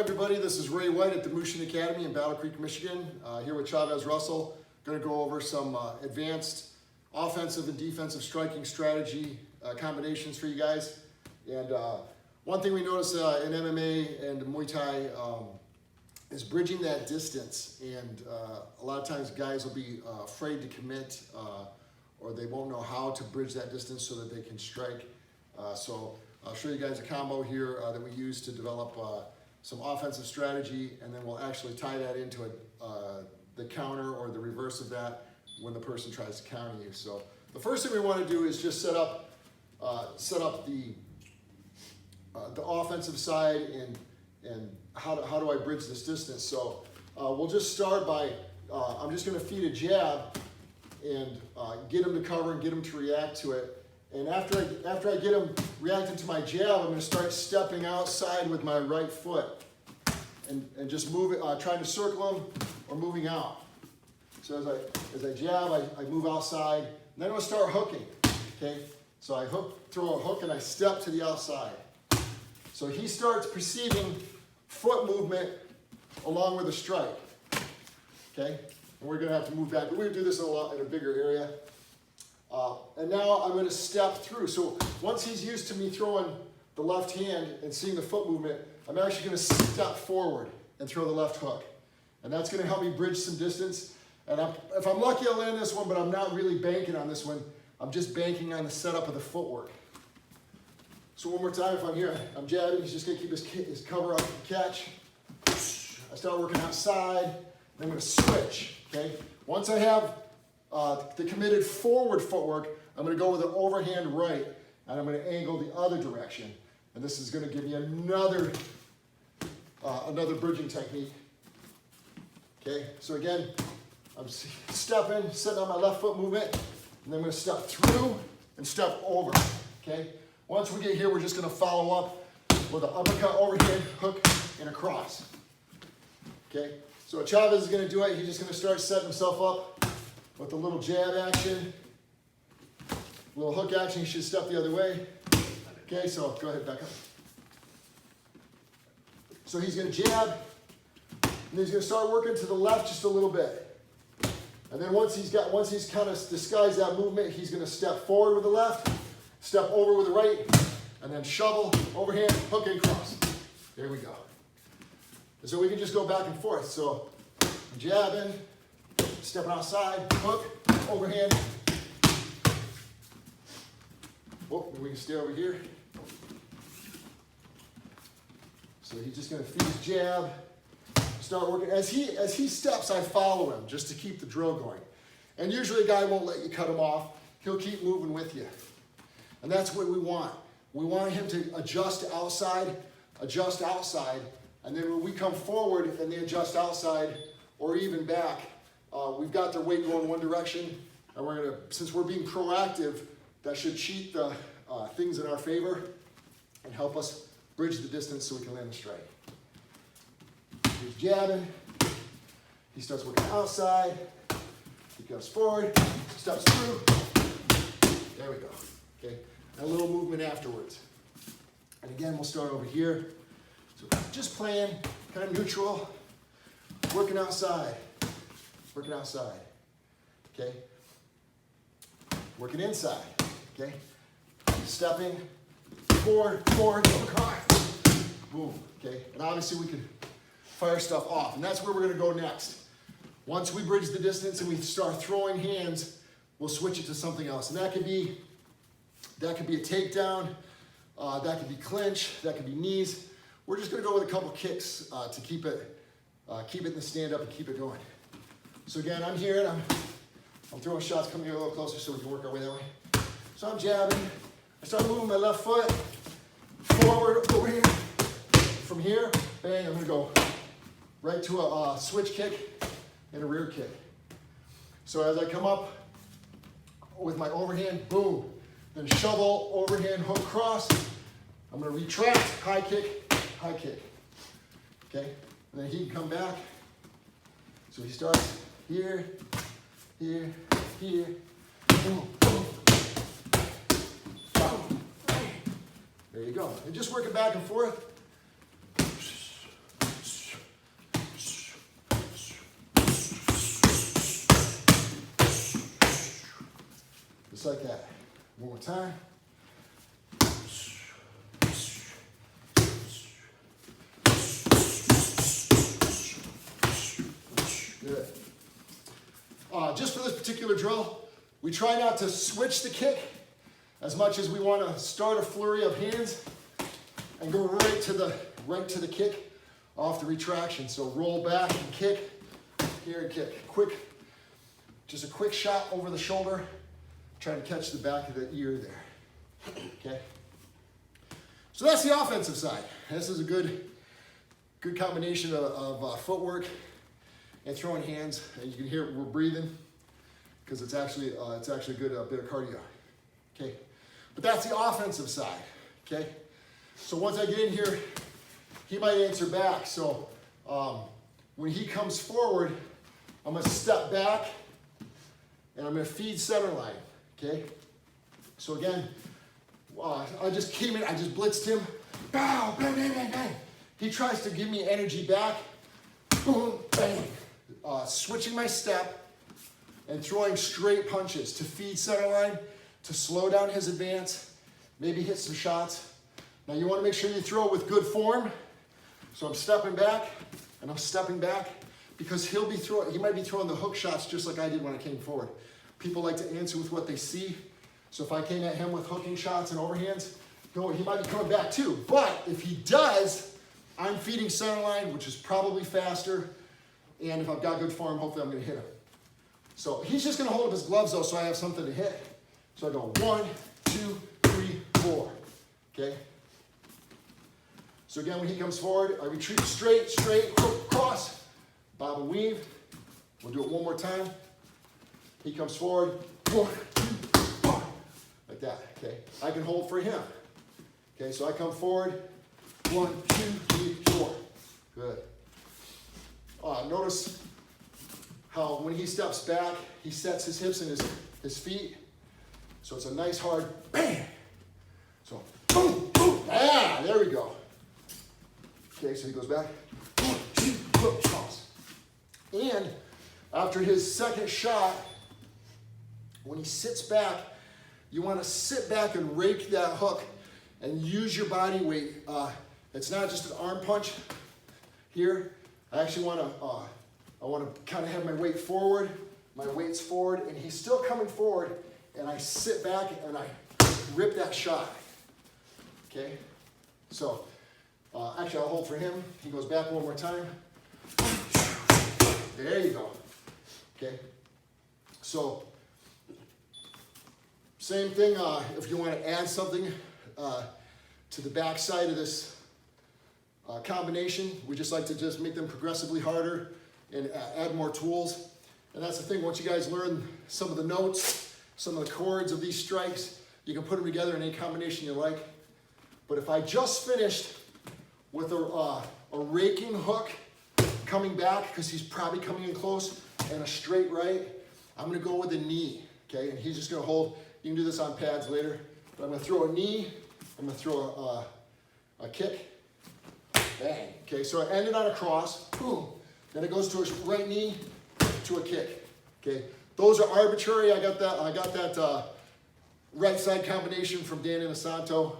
everybody, this is Ray White at the Mushin Academy in Battle Creek, Michigan. Here with Chavez Russell. Going to go over some advanced offensive and defensive striking strategy combinations for you guys. And one thing we notice in MMA and Muay Thai is bridging that distance. And a lot of times guys will be afraid to commit or they won't know how to bridge that distance so that they can strike. So I'll show you guys a combo here that we use to develop some offensive strategy, and then we'll actually tie that into the counter or the reverse of that when the person tries to counter you. So the first thing we want to do is just set up the offensive side and how do I bridge this distance. So we'll just start by I'm just going to feed a jab and get him to cover and get him to react to it. And after I get him reacting to my jab, I'm going to start stepping outside with my right foot and just move it, trying to circle him or moving out. So as I jab, I move outside, and then I'm going to start hooking. Okay, so I throw a hook, and I step to the outside. So he starts perceiving foot movement along with a strike. Okay, and we're going to have to move back. We're going to do this in a bigger area. And now I'm going to step through. So once he's used to me throwing the left hand and seeing the foot movement, I'm actually going to step forward and throw the left hook. And that's going to help me bridge some distance. And if I'm lucky, I'll land this one, but I'm not really banking on this one. I'm just banking on the setup of the footwork. So one more time, if I'm here, I'm jabbing. He's just going to keep his cover up and catch. I start working outside. Then I'm going to switch. Okay. Once I have the committed forward footwork, I'm going to go with an overhand right, and I'm going to angle the other direction. And this is going to give me another bridging technique. Okay, so again, I'm stepping, setting on my left foot movement, and then I'm going to step through and step over. Okay, once we get here, we're just going to follow up with an uppercut, overhand, hook, and a cross. Okay, so Chavez is going to do it. He's just going to start setting himself up with a little jab action, a little hook action. He should step the other way. Okay, so go ahead, back up. So he's going to jab, and then he's going to start working to the left just a little bit. And then once he's kind of disguised that movement, he's going to step forward with the left, step over with the right, and then shovel, overhand, hook, and cross. There we go. And so we can just go back and forth. So jabbing, stepping outside, hook, overhand. Oh, we can stay over here. So he's just going to feed his jab, start working. As he steps, I follow him just to keep the drill going. And usually a guy won't let you cut him off. He'll keep moving with you. And that's what we want. We want him to adjust outside, and then when we come forward and they adjust outside or even back, we've got their weight going one direction, and we're going to, since we're being proactive, that should cheat the things in our favor and help us bridge the distance so we can land a strike. He's jabbing. He starts working outside. He goes forward, steps through. There we go. Okay, and a little movement afterwards. And again, we'll start over here. So just playing, kind of neutral, working outside. Working outside, okay? Working inside, okay? Stepping, forward, boom, okay? And obviously we can fire stuff off, and that's where we're gonna go next. Once we bridge the distance and we start throwing hands, we'll switch it to something else. And that could be a takedown, that could be clinch, that could be knees. We're just gonna go with a couple kicks to keep it in the stand up and keep it going. So again, I'm here and I'm throwing shots, coming here a little closer so we can work our way that way. So I'm jabbing. I start moving my left foot forward, over here. From here, bang, I'm gonna go right to a switch kick and a rear kick. So as I come up with my overhand, boom, then shovel, overhand, hook, cross. I'm gonna retract, high kick, okay? And then he can come back. So he starts here, here, here, boom, boom, boom. There you go. And just work it back and forth. Just like that. One more time. Good. Just for this particular drill, we try not to switch the kick as much as we want to start a flurry of hands and go right to the kick off the retraction. So roll back and kick, here and kick. Just a quick shot over the shoulder, trying to catch the back of the ear there. Okay. So that's the offensive side. This is a good combination of footwork and throwing hands. And you can hear we're breathing because it's actually a good bit of cardio. Okay. But that's the offensive side. Okay. So once I get in here, he might answer back. So when he comes forward, I'm going to step back and I'm going to feed center line. Okay. So again, I just came in, I just blitzed him. Bow, bang, bang, bang, bang. He tries to give me energy back. Boom, bang. Switching my step and throwing straight punches to feed center line, to slow down his advance, maybe hit some shots. Now you want to make sure you throw with good form. So I'm stepping back and I'm stepping back because he might be throwing the hook shots just like I did when I came forward. People like to answer with what they see. So if I came at him with hooking shots and overhands, he might be coming back too. But if he does, I'm feeding center line, which is probably faster. And if I've got good form, hopefully I'm going to hit him. So he's just going to hold up his gloves though, so I have something to hit. So I go 1, 2, 3, 4. Okay. So again, when he comes forward, I retreat straight, hook, cross, bob and weave. We'll do it one more time. He comes forward, 1, 2, 4, like that. Okay. I can hold for him. Okay. So I come forward, 1, 2, 3, 4. Good. Notice how when he steps back, he sets his hips and his feet. So it's a nice hard bang. So boom, boom, ah, there we go. Okay, so he goes back. 1, 2, hook, cross. And after his second shot, when he sits back, you want to sit back and rake that hook and use your body weight. It's not just an arm punch here. I actually want to kind of have my weight forward. My weight's forward, and he's still coming forward, and I sit back and I rip that shot. Okay? So, actually I'll hold for him. He goes back one more time. There you go. Okay? So, same thing, if you want to add something to the back side of this combination, we just like to just make them progressively harder and add more tools. And that's the thing, once you guys learn some of the notes, some of the chords of these strikes, you can put them together in any combination you like. But if I just finished with a raking hook coming back, because he's probably coming in close, and a straight right, I'm going to go with a knee. Okay, and he's just going to hold. You can do this on pads later, but I'm going to throw a knee, I'm going to throw a kick, bang. Okay, so I ended on a cross, boom. Then it goes to a right knee, to a kick. Okay, those are arbitrary. I got that right side combination from Dan Inosanto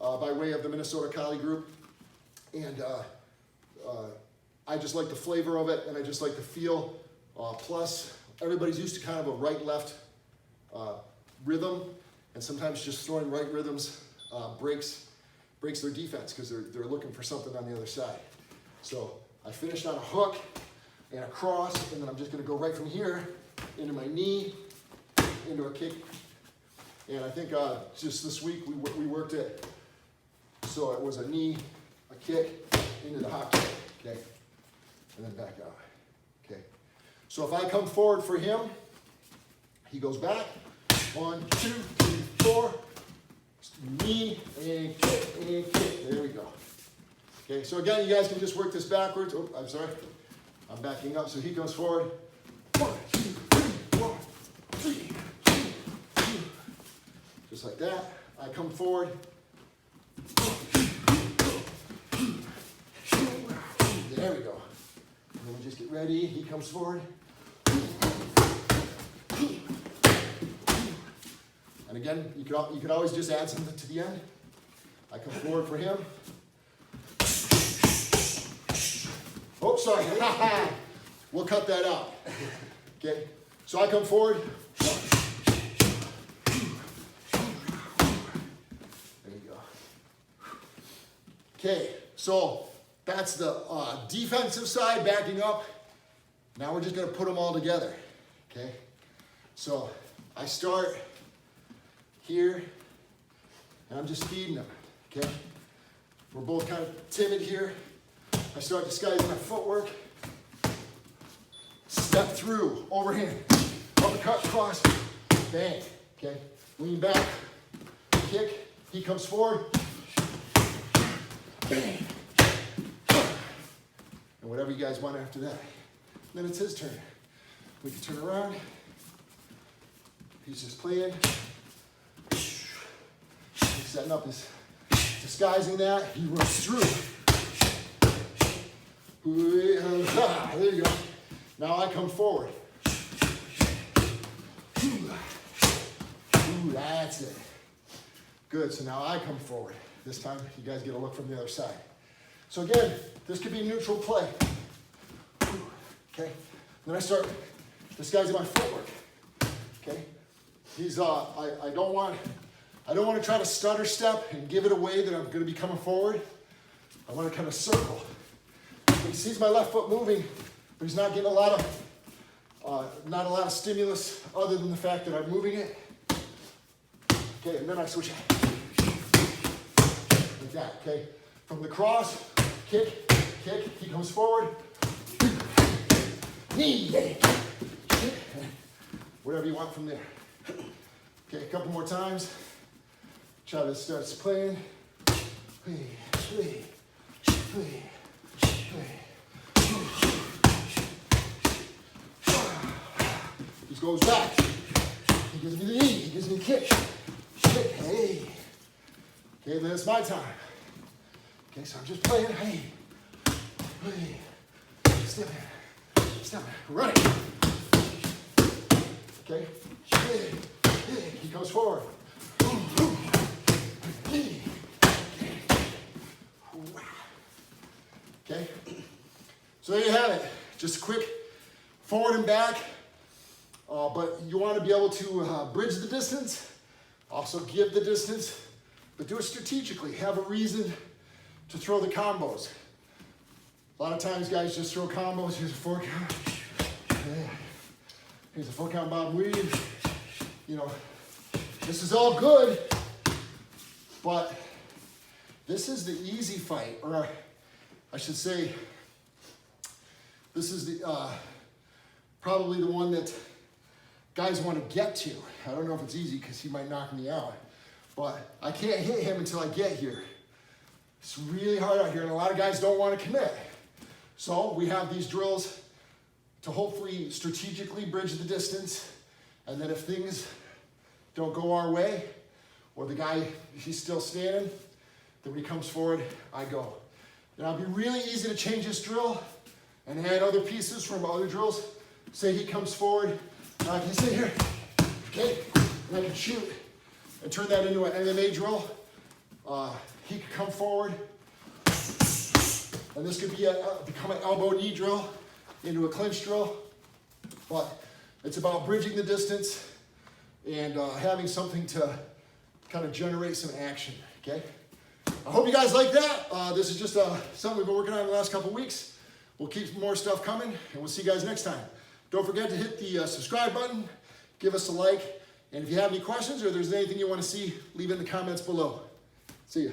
by way of the Minnesota Kali group, and I just like the flavor of it, and I just like the feel. Plus, everybody's used to kind of a right-left rhythm, and sometimes just throwing right rhythms breaks their defense because they're looking for something on the other side. So I finished on a hook and a cross, and then I'm just going to go right from here into my knee, into a kick. And I think just this week we worked it. So it was a knee, a kick, into the hop kick, okay, and then back out, okay. So if I come forward for him, he goes back. 1, 2, 3, 4. Knee and kick. There we go. Okay, so again, you guys can just work this backwards. Oh, I'm sorry. I'm backing up. So he comes forward. 1, 2, 3, 1, 3, 2, 2. Just like that. I come forward. There we go. And then we just get ready. He comes forward. And again, you could always just add something to the end. I come forward for him. Oh, sorry. We'll cut that out. Okay, so I come forward. There you go. Okay, so that's the defensive side, backing up. Now we're just gonna put them all together, okay? So I start here, and I'm just feeding them, okay? We're both kind of timid here. I start disguising my footwork. Step through, overhand, uppercut, cross, bang, okay? Lean back, kick, he comes forward, bang. And whatever you guys want after that. Then it's his turn. We can turn around. He's just playing. He's setting up his, disguising that. He runs through. There you go. Now I come forward. Ooh, that's it. Good, so now I come forward. This time, you guys get a look from the other side. So again, this could be neutral play. Okay, then I start disguising my footwork. Okay, he's I don't want to try to stutter step and give it away that I'm going to be coming forward. I want to kind of circle. He sees my left foot moving, but he's not getting a lot of stimulus other than the fact that I'm moving it. Okay, and then I switch like that. Okay, from the cross, kick, kick. He comes forward. Knee, whatever you want from there. Okay, a couple more times. Chavez starts playing. He goes back. He gives me the knee. He gives me the kick. Hey. Okay, then it's my time. Okay, so I'm just playing. Hey. Step in. Step in. Running. Okay. He comes forward. Okay. So there you have it. Just a quick forward and back. But you want to be able to bridge the distance, also give the distance, but do it strategically. Have a reason to throw the combos. A lot of times guys just throw combos. Here's a 4 count. Here's a 4 count bob weave. You know, this is all good, but this is the easy fight, or I should say, this is the probably the one that guys want to get to. I don't know if it's easy because he might knock me out, but I can't hit him until I get here. It's really hard out here, and a lot of guys don't want to commit. So we have these drills to hopefully strategically bridge the distance, and then if things don't go our way, or the guy, he's still standing, then when he comes forward, I go. Now it'd be really easy to change this drill and add other pieces from other drills. Say he comes forward, now I can sit here, okay, and I can shoot and turn that into an MMA drill. He could come forward, and this could be become an elbow knee drill into a clinch drill. But it's about bridging the distance and having something to kind of generate some action, okay? I hope you guys like that. This is just something we've been working on in the last couple weeks. We'll keep more stuff coming, and we'll see you guys next time. Don't forget to hit the subscribe button, give us a like, and if you have any questions or there's anything you want to see, leave it in the comments below. See you.